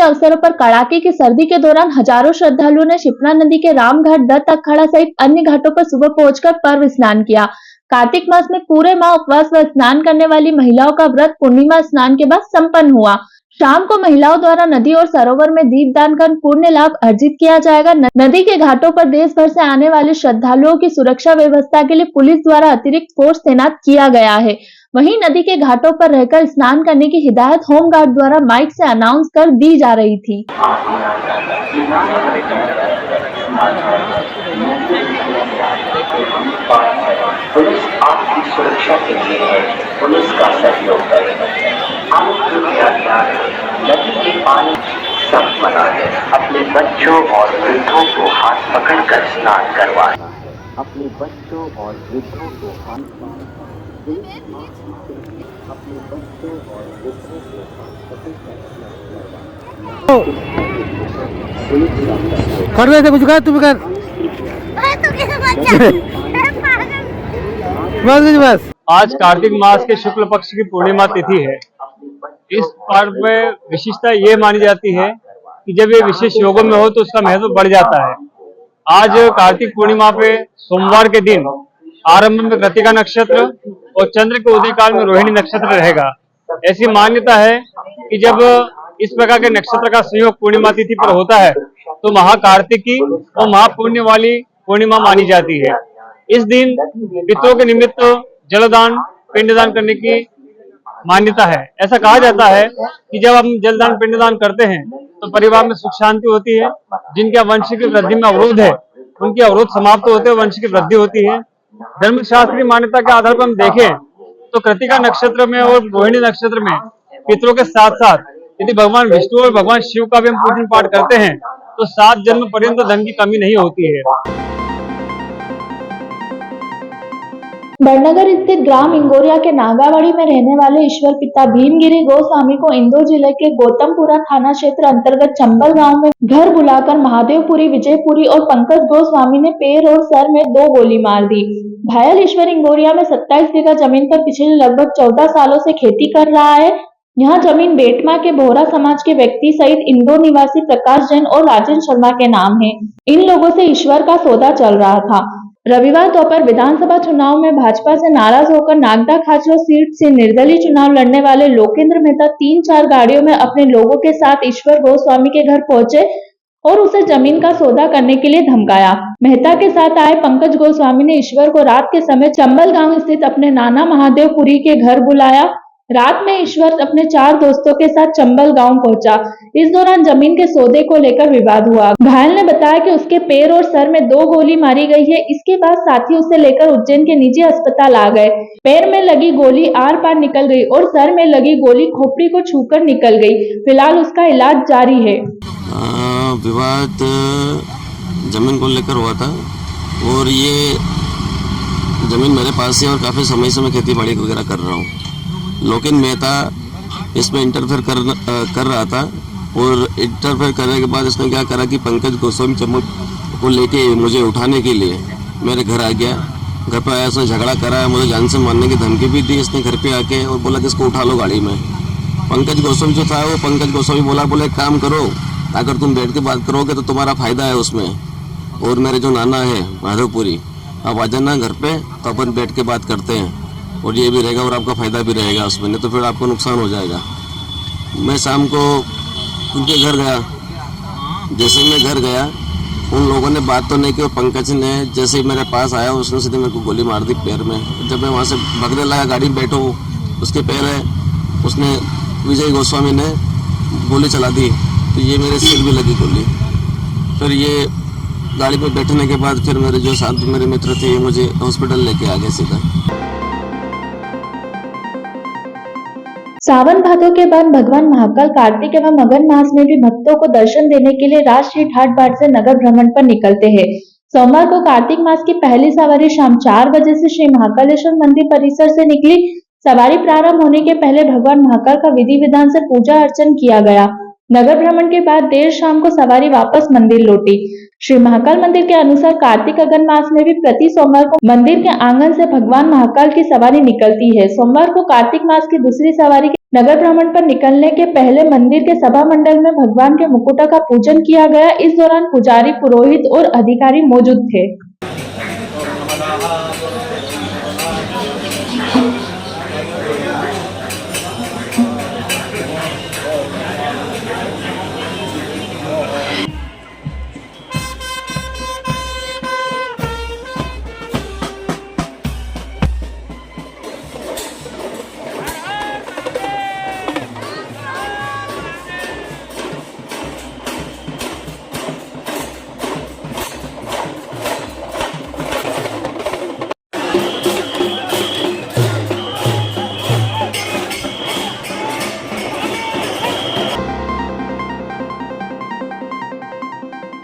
अवसरों पर कड़ाके की सर्दी के दौरान हजारों श्रद्धालुओं ने क्षिप्रा नदी के रामघाट दत्त अखाड़ा सहित अन्य घाटों पर सुबह पहुंचकर पर्व स्नान किया। कार्तिक मास में पूरे माह उपवास व स्नान करने वाली महिलाओं का व्रत पूर्णिमा स्नान के बाद संपन्न हुआ। शाम को महिलाओं द्वारा नदी और सरोवर में दीप दान कर पुण्य लाभ अर्जित किया जाएगा। नदी के घाटों पर देश भर से आने वाले श्रद्धालुओं की सुरक्षा व्यवस्था के लिए पुलिस द्वारा अतिरिक्त फोर्स तैनात किया गया है। वहीं नदी के घाटों पर रहकर स्नान करने की हिदायत होमगार्ड द्वारा माइक से अनाउंस कर दी जा रही थी। पुलिस आपकी सुरक्षा के लिए है, पुलिस का सहयोग करेगा। नदी के पानी सब मना है। अपने बच्चों और वृद्धों को हाथ पकड़कर स्नान करवाएं। अपने बच्चों और वृद्धों को हाथ अपने बच्चों और वृद्धों को हाथ पकड़कर कर रहे थे कुछ कर तुम कर बस। आज कार्तिक मास के शुक्ल पक्ष की पूर्णिमा तिथि है। इस पर्व में विशिष्टता ये मानी जाती है कि जब ये विशेष योगों में हो तो उसका महत्व बढ़ जाता है। आज कार्तिक पूर्णिमा पे सोमवार के दिन आरंभ में कृतिका नक्षत्र और चंद्र के उदय काल में रोहिणी नक्षत्र रहेगा। ऐसी मान्यता है कि जब इस प्रकार के नक्षत्र का संयोग पूर्णिमा तिथि पर होता है तो महाकार्तिकी और महापुण्य वाली पूर्णिमा मानी जाती है। इस दिन पितरों के निमित्त जलदान पिंडदान करने की मान्यता है। ऐसा कहा जाता है कि जब हम जलदान पिंडदान करते हैं तो परिवार में सुख शांति होती है। जिनके वंश की वृद्धि में अवरोध है उनके अवरोध समाप्त होते हैं, वंश की वृद्धि होती है। धर्मशास्त्रीय मान्यता के आधार पर हम देखें तो कृतिका नक्षत्र में और रोहिणी नक्षत्र में पितरों के साथ साथ यदि भगवान विष्णु और भगवान शिव का भी हम पूजन पाठ करते हैं तो 7 जन्म पर्यंत धन की कमी नहीं होती है। बड़नगर स्थित ग्राम इंगोरिया के नागावाड़ी में रहने वाले ईश्वर पिता भीमगिरी गोस्वामी को इंदौर जिले के गौतमपुरा थाना क्षेत्र अंतर्गत चंबल गांव में घर बुलाकर महादेवपुरी, विजयपुरी और पंकज गोस्वामी ने पैर और सर में 2 गोली मार दी। घायल ईश्वर इंगोरिया में 27 बीघा जमीन पर पिछले लगभग 14 सालों से खेती कर रहा है। यह जमीन बेटमा के बोहरा समाज के व्यक्ति सहित इंदौर निवासी प्रकाश जैन और राजेंद्र शर्मा के नाम है। इन लोगों से ईश्वर का सौदा चल रहा था। रविवार दोपहर विधानसभा चुनाव में भाजपा से नाराज होकर नागदा खाचरो सीट से निर्दलीय चुनाव लड़ने वाले लोकेंद्र मेहता 3-4 गाड़ियों में अपने लोगों के साथ ईश्वर गोस्वामी के घर पहुंचे और उसे जमीन का सौदा करने के लिए धमकाया। मेहता के साथ आए पंकज गोस्वामी ने ईश्वर को रात के समय चंबल गांव स्थित अपने नाना महादेवपुरी के घर बुलाया। रात में ईश्वर अपने 4 दोस्तों के साथ चंबल गांव पहुंचा। इस दौरान जमीन के सौदे को लेकर विवाद हुआ। घायल ने बताया कि उसके पैर और सर में 2 गोली मारी गई है। इसके बाद साथी उसे लेकर उज्जैन के निजी अस्पताल आ गए। पैर में लगी गोली आर पार निकल गई और सर में लगी गोली खोपड़ी को छूकर निकल गई। फिलहाल उसका इलाज जारी है। विवाद जमीन को लेकर हुआ था और ये जमीन मेरे पास है और काफी समय से मैं खेती बाड़ी वगैरह कर रहा हूँ। लोकेंद्र मेहता इसमें इंटरफेयर कर रहा था और इंटरफेयर करने के बाद इसने क्या करा कि पंकज गोस्वामी चम्मच को लेके मुझे उठाने के लिए मेरे घर आ गया। घर पर आया, उसने झगड़ा करा, मुझे जान से मारने की धमकी भी दी इसने घर पे आके और बोला कि इसको उठा लो गाड़ी में। पंकज गोस्वामी जो था वो पंकज गोस्वामी बोला एक काम करो, अगर तुम बैठ के बात करोगे तो तुम्हारा फायदा है उसमें, और मेरे जो नाना है महादेवपुरी आप आ जाना घर पे तो अपन बैठ के बात करते हैं और ये भी रहेगा और आपका फ़ायदा भी रहेगा उसमें, नहीं तो फिर आपको नुकसान हो जाएगा। मैं शाम को उनके घर गया। जैसे मैं घर गया उन लोगों ने बात तो नहीं की और पंकज ने जैसे ही मेरे पास आया उसने सीधे मेरे को गोली मार दी पैर में। जब मैं वहाँ से भगने लगा, गाड़ी में बैठो, उसके पैर है, उसने विजय गोस्वामी ने गोली चला दी तो ये मेरे सिर भी लगी गोली। फिर ये गाड़ी पे बैठने के बाद फिर मेरे जो साथ मेरे मित्र थे मुझे हॉस्पिटल लेके आ गए सीधा। सावन भादों के बाद भगवान महाकाल कार्तिक एवं अगन मास में भी भक्तों को दर्शन देने के लिए राजश्री घाट बाट से नगर भ्रमण पर निकलते हैं। सोमवार को कार्तिक मास की पहली सवारी शाम 4 बजे से श्री महाकालेश्वर मंदिर परिसर से निकली। सवारी प्रारंभ होने के पहले भगवान महाकाल का विधि विधान से पूजा अर्चन किया गया। नगर भ्रमण के बाद देर शाम को सवारी वापस मंदिर लौटी। श्री महाकाल मंदिर के अनुसार कार्तिक अगन मास में भी प्रति सोमवार को मंदिर के आंगन से भगवान महाकाल की सवारी निकलती है। सोमवार को कार्तिक मास की दूसरी सवारी नगर भ्रमण पर निकलने के पहले मंदिर के सभा मंडल में भगवान के मुकुटा का पूजन किया गया। इस दौरान पुजारी, पुरोहित और अधिकारी मौजूद थे।